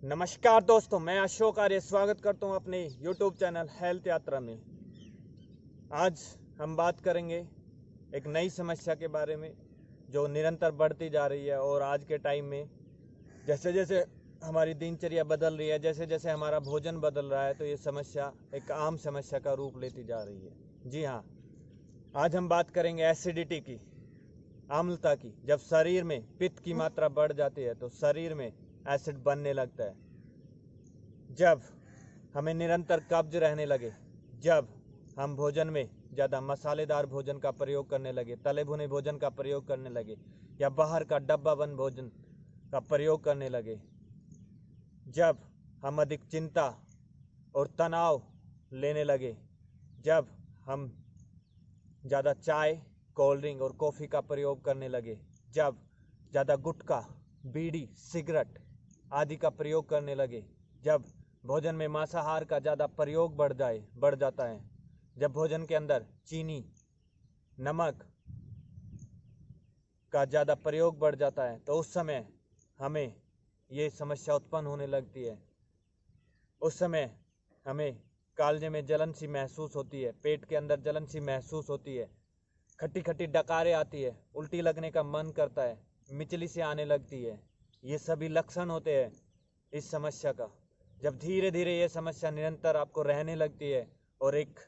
नमस्कार दोस्तों, मैं अशोक आर्य स्वागत करता हूं अपने YouTube चैनल हेल्थ यात्रा में। आज हम बात करेंगे एक नई समस्या के बारे में जो निरंतर बढ़ती जा रही है और आज के टाइम में जैसे जैसे हमारी दिनचर्या बदल रही है, जैसे जैसे हमारा भोजन बदल रहा है, तो ये समस्या एक आम समस्या का रूप लेती जा रही है। जी हाँ, आज हम बात करेंगे एसिडिटी की, अम्लता की। जब शरीर में पित्त की मात्रा बढ़ जाती है तो शरीर में एसिड बनने लगता है। जब हमें निरंतर कब्ज रहने लगे, जब हम भोजन में ज़्यादा मसालेदार भोजन का प्रयोग करने लगे, तले भुने भोजन का प्रयोग करने लगे, या बाहर का डब्बा बंद भोजन का प्रयोग करने लगे, जब हम अधिक चिंता और तनाव लेने लगे, जब हम ज़्यादा चाय, कोल्ड ड्रिंक और कॉफ़ी का प्रयोग करने लगे, जब ज़्यादा गुटखा, बीड़ी, सिगरेट आदि का प्रयोग करने लगे, जब भोजन में मांसाहार का ज़्यादा प्रयोग बढ़ जाता है, जब भोजन के अंदर चीनी, नमक का ज़्यादा प्रयोग बढ़ जाता है, तो उस समय हमें ये समस्या उत्पन्न होने लगती है। उस समय हमें कालजे में जलन सी महसूस होती है, पेट के अंदर जलन सी महसूस होती है, खट्टी खट्टी डकारें आती है, उल्टी लगने का मन करता है, मिचली से आने लगती है। ये सभी लक्षण होते हैं इस समस्या का। जब धीरे धीरे ये समस्या निरंतर आपको रहने लगती है और एक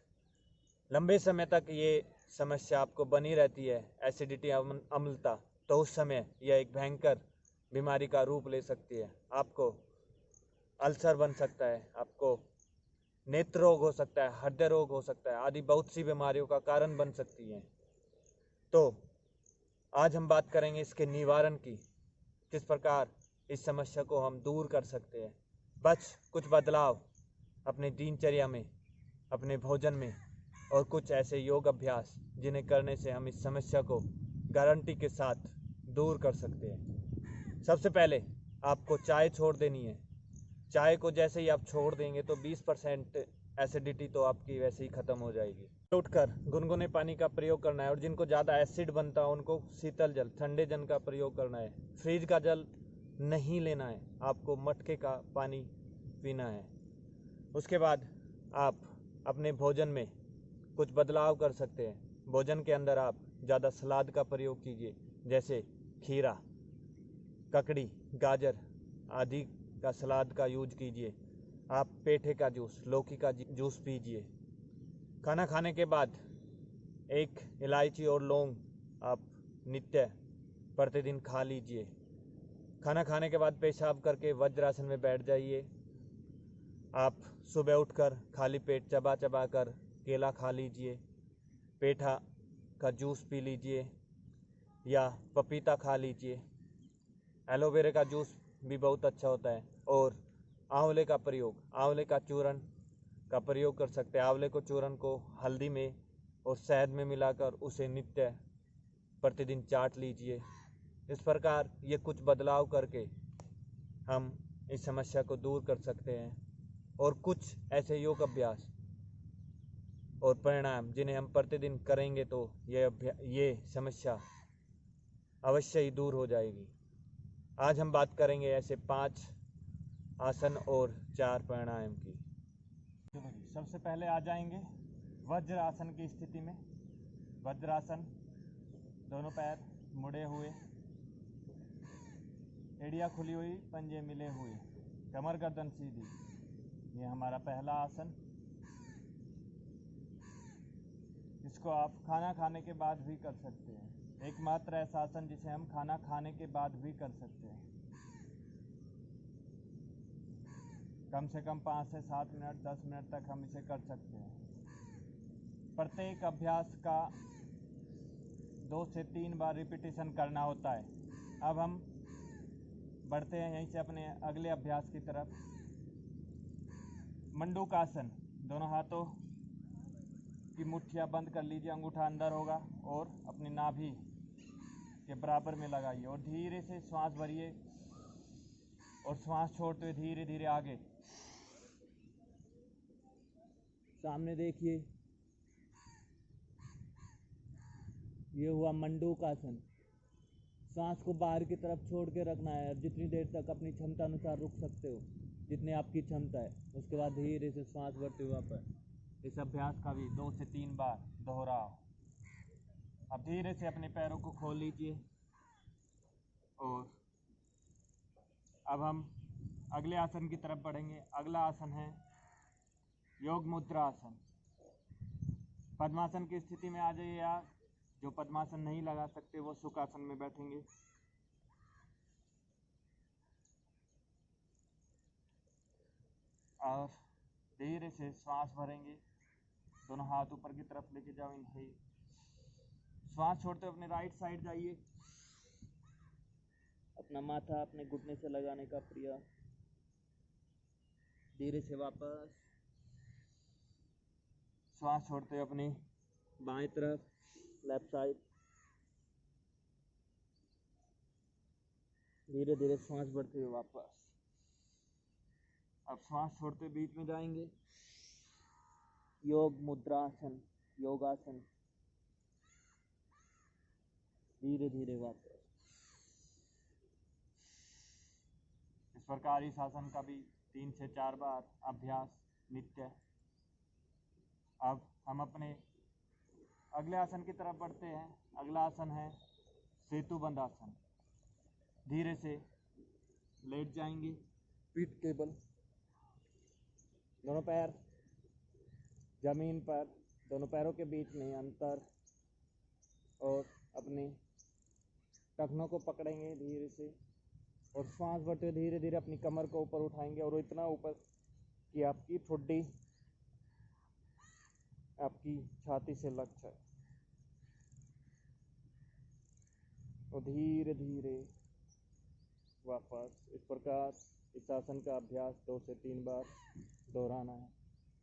लंबे समय तक ये समस्या आपको बनी रहती है, एसिडिटी, अम्लता, तो उस समय यह एक भयंकर बीमारी का रूप ले सकती है। आपको अल्सर बन सकता है, आपको नेत्र रोग हो सकता है, हृदय रोग हो सकता है, आदि बहुत सी बीमारियों का कारण बन सकती है। तो आज हम बात करेंगे इसके निवारण की, किस प्रकार इस समस्या को हम दूर कर सकते हैं। कुछ बदलाव अपने दिनचर्या में, अपने भोजन में, और कुछ ऐसे योग अभ्यास जिन्हें करने से हम इस समस्या को गारंटी के साथ दूर कर सकते हैं। सबसे पहले आपको चाय छोड़ देनी है। चाय को जैसे ही आप छोड़ देंगे तो 20% एसिडिटी तो आपकी वैसे ही ख़त्म हो जाएगी। उठकर गुनगुने पानी का प्रयोग करना है, और जिनको ज़्यादा एसिड बनता है उनको शीतल जल, ठंडे जल का प्रयोग करना है। फ्रिज का जल नहीं लेना है, आपको मटके का पानी पीना है। उसके बाद आप अपने भोजन में कुछ बदलाव कर सकते हैं। भोजन के अंदर आप ज़्यादा सलाद का प्रयोग कीजिए, जैसे खीरा, ककड़ी, गाजर आदि का सलाद का यूज कीजिए। आप पेठे का जूस, लौकी का जूस पीजिए। खाना खाने के बाद एक इलायची और लौंग आप नित्य प्रतिदिन खा लीजिए। खाना खाने के बाद पेशाब करके वज्रासन में बैठ जाइए। आप सुबह उठकर खाली पेट चबा चबा कर केला खा लीजिए, पेठा का जूस पी लीजिए, या पपीता खा लीजिए। एलोवेरा का जूस भी बहुत अच्छा होता है। और आंवले का चूर्ण का प्रयोग कर सकते हैं। आंवले को चूर्ण को हल्दी में और शहद में मिलाकर उसे नित्य प्रतिदिन चाट लीजिए। इस प्रकार ये कुछ बदलाव करके हम इस समस्या को दूर कर सकते हैं। और कुछ ऐसे योग अभ्यास और परिणाम जिन्हें हम प्रतिदिन करेंगे तो ये समस्या अवश्य ही दूर हो जाएगी। आज हम बात करेंगे ऐसे 5 आसन और 4 प्राणायाम की। चलो जी, सबसे पहले आ जाएंगे वज्र आसन की स्थिति में। वज्रासन, दोनों पैर मुड़े हुए, एड़ियाँ खुली हुई, पंजे मिले हुए, कमर गर्दन सीधी। ये हमारा पहला आसन। इसको आप खाना खाने के बाद भी कर सकते हैं। एकमात्र ऐसा आसन जिसे हम खाना खाने के बाद भी कर सकते हैं। कम से कम 5 से 7 मिनट, 10 मिनट तक हम इसे कर सकते हैं। प्रत्येक अभ्यास का 2 से 3 बार रिपीटेशन करना होता है। अब हम बढ़ते हैं यहीं से अपने अगले अभ्यास की तरफ। मंडूकासन, दोनों हाथों की मुट्ठियाँ बंद कर लीजिए, अंगूठा अंदर होगा और अपनी नाभि के बराबर में लगाइए और धीरे से श्वास भरिए और श्वास छोड़ते हुए धीरे धीरे आगे सामने देखिए। ये हुआ मंडूकासन। सांस को बाहर की तरफ छोड़ के रखना है, जितनी देर तक अपनी क्षमता अनुसार रुक सकते हो। जितने आपकी क्षमता है। उसके बाद धीरे से सांस भरते हुए वापस। इस अभ्यास का भी 2 से 3 बार दोहराओ। अब धीरे से अपने पैरों को खोल लीजिए और अब हम अगले आसन की तरफ बढ़ेंगे। अगला आसन है योग मुद्रा आसन। पद्मासन की स्थिति में आ जाइए आप। जो पद्मासन नहीं लगा सकते वो सुखासन में बैठेंगे। और धीरे से श्वास भरेंगे। दोनों हाथ ऊपर की तरफ लेके जाओ। इनहेल। श्वास छोड़ते अपने राइट साइड जाइए। अपना माथा अपने घुटने से लगाने का प्रयास। धीरे से वापस श्वास छोड़ते अपनी बाएं तरफ, लेफ्ट साइड। धीरे धीरे श्वास भरते हुए वापस। अब श्वास छोड़ते बीच में जाएंगे योग मुद्रासन, योगासन। धीरे धीरे वापस। इस प्रकार इस आसन का भी 3 से 4 बार अभ्यास नित्य। अब हम अपने अगले आसन की तरफ बढ़ते हैं। अगला आसन है सेतुबंध आसन। धीरे से लेट जाएंगे, पीठ के बल, दोनों पैर जमीन पर, दोनों पैरों के बीच में अंतर, और अपने टखनों को पकड़ेंगे धीरे से और श्वास भरते धीरे धीरे अपनी कमर को ऊपर उठाएंगे और इतना ऊपर कि आपकी ठुड्डी आपकी छाती से लग जाए। और धीरे धीरे वापस। इस प्रकार इस आसन का अभ्यास 2 से 3 बार दोहराना है।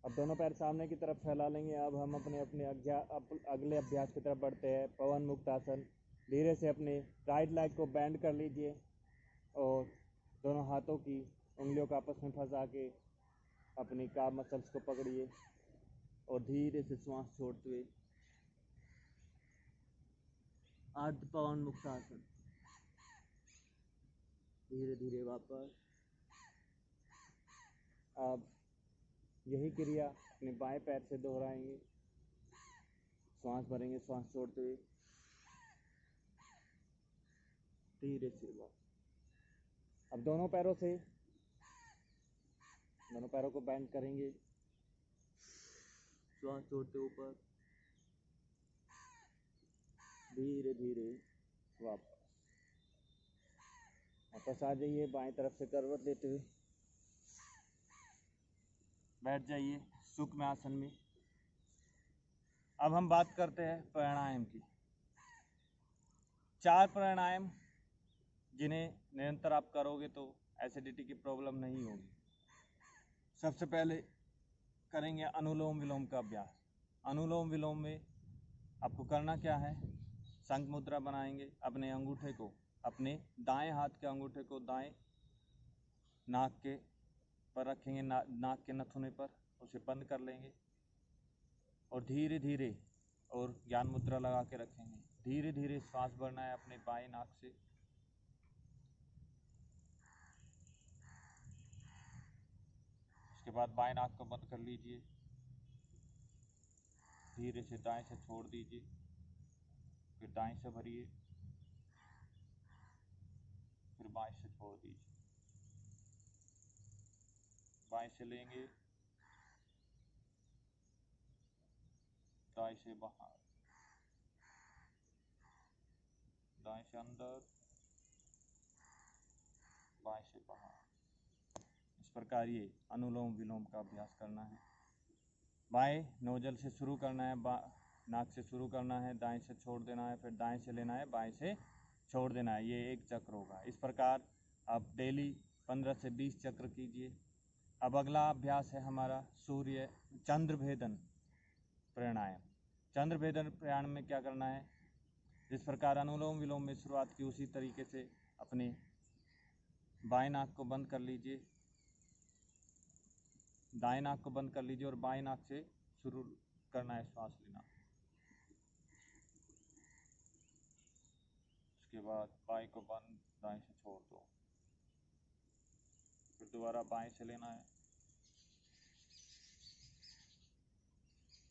अब दोनों पैर सामने की तरफ फैला लेंगे। अब हम अपने अगले अभ्यास की तरफ बढ़ते हैं, पवन मुक्त आसन। धीरे से अपने राइट लेग को बेंड कर लीजिए और दोनों हाथों की उंगलियों को आपस में फंसा के अपनी काफ मसल्स को पकड़िए और धीरे से श्वास छोड़ते हुए अर्ध पवन मुक्त आसन। धीरे धीरे वापस। अब यही क्रिया अपने बाएं पैर से दोहराएंगे। श्वास भरेंगे, श्वास छोड़ते हुए धीरे से वापस। अब दोनों पैरों को बेंड करेंगे, श्वास छोड़ते ऊपर, धीरे धीरे वापस आ जाइए। बाएं तरफ से करवट लेते हुए बैठ जाइए सुक्ष्म आसन में। अब हम बात करते हैं प्राणायाम की। 4 प्राणायाम जिन्हें निरंतर आप करोगे तो एसिडिटी की प्रॉब्लम नहीं होगी। सबसे पहले करेंगे अनुलोम विलोम का अभ्यास। अनुलोम विलोम में आपको करना क्या है, शंख मुद्रा बनाएंगे। अपने अंगूठे को, अपने दाएं हाथ के अंगूठे को दाएं नाक के पर रखेंगे, नाक के नथुने पर, उसे बंद कर लेंगे और धीरे धीरे और ज्ञान मुद्रा लगा के रखेंगे। धीरे धीरे श्वास भरना है अपने बाएं नाक से। उसके बाद बाएं नाक को बंद कर लीजिए। धीरे से दाएं से छोड़ दीजिए, फिर दाएं से भरिए, फिर बाएं से छोड़ दीजिए। बाएं से लेंगे, दाएं से बाहर, दाएं से अंदर, बाएं से बाहर। इस प्रकार ये अनुलोम विलोम का अभ्यास करना है। बाएं नोजल से शुरू करना है, नाक से शुरू करना है, दाएं से छोड़ देना है, फिर दाएं से लेना है, बाएं से छोड़ देना है। ये एक चक्र होगा। इस प्रकार आप डेली 15 से 20 चक्र कीजिए। अब अगला अभ्यास है हमारा सूर्य चंद्रभेदन प्राणायाम। चंद्रभेदन प्राणायाम में क्या करना है, जिस प्रकार अनुलोम विलोम में शुरुआत की उसी तरीके से अपने बाएं नाक को बंद कर लीजिए, दाएं नाक को बंद कर लीजिए और बाएं नाक से शुरू करना है श्वास लेना। उसके बाद बाएं को बंद, दाएं से छोड़ दो, फिर दोबारा बाएं से लेना है,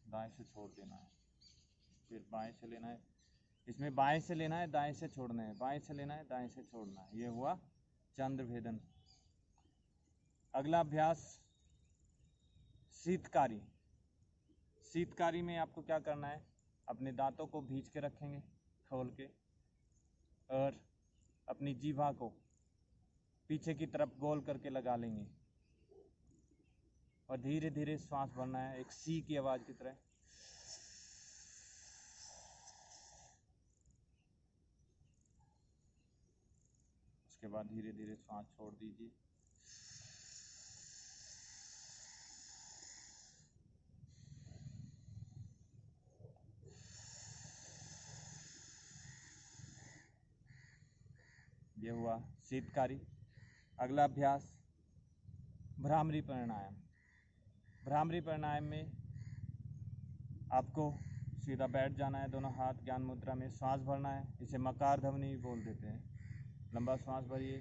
दाएं से छोड़ देना है, फिर बाएं से लेना है। इसमें बाएं से लेना है, दाएं से छोड़ना है, बाएं से लेना है, दाएं से छोड़ना है। ये हुआ चंद्र भेदन। अगला अभ्यास शीतकारी। शीतकारी में आपको क्या करना है, अपने दांतों को भींच के रखेंगे खोल के, और अपनी जीभा को पीछे की तरफ गोल करके लगा लेंगे और धीरे धीरे श्वास भरना है, एक सी की आवाज़ की तरह। उसके बाद धीरे धीरे श्वास छोड़ दीजिए। ये हुआ शीतकारी। अगला अभ्यास भ्रामरी प्राणायाम। भ्रामरी प्राणायाम में आपको सीधा बैठ जाना है, दोनों हाथ ज्ञान मुद्रा में, श्वास भरना है। इसे मकार ध्वनि भी बोल देते हैं। लंबा श्वास भरिए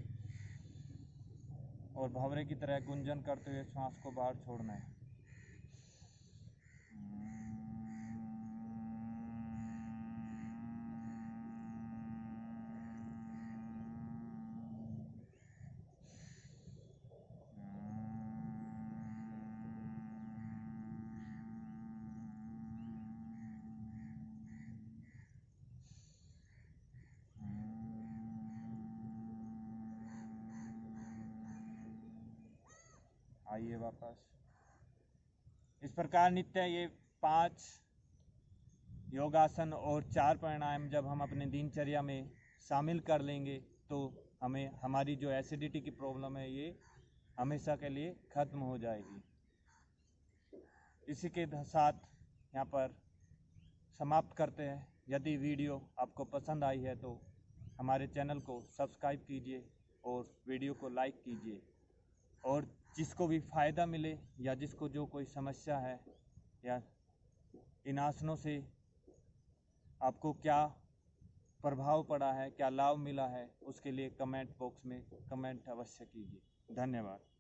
और भंवरे की तरह गुंजन करते हुए श्वास को बाहर छोड़ना है। आइए वापस। इस प्रकार नित्य ये 5 योगासन और 4 प्राणायाम जब हम अपने दिनचर्या में शामिल कर लेंगे तो हमें हमारी जो एसिडिटी की प्रॉब्लम है ये हमेशा के लिए ख़त्म हो जाएगी। इसी के साथ यहाँ पर समाप्त करते हैं। यदि वीडियो आपको पसंद आई है तो हमारे चैनल को सब्सक्राइब कीजिए और वीडियो को लाइक कीजिए, और जिसको भी फ़ायदा मिले या जिसको जो कोई समस्या है या इन आसनों से आपको क्या प्रभाव पड़ा है, क्या लाभ मिला है, उसके लिए कमेंट बॉक्स में कमेंट अवश्य कीजिए। धन्यवाद।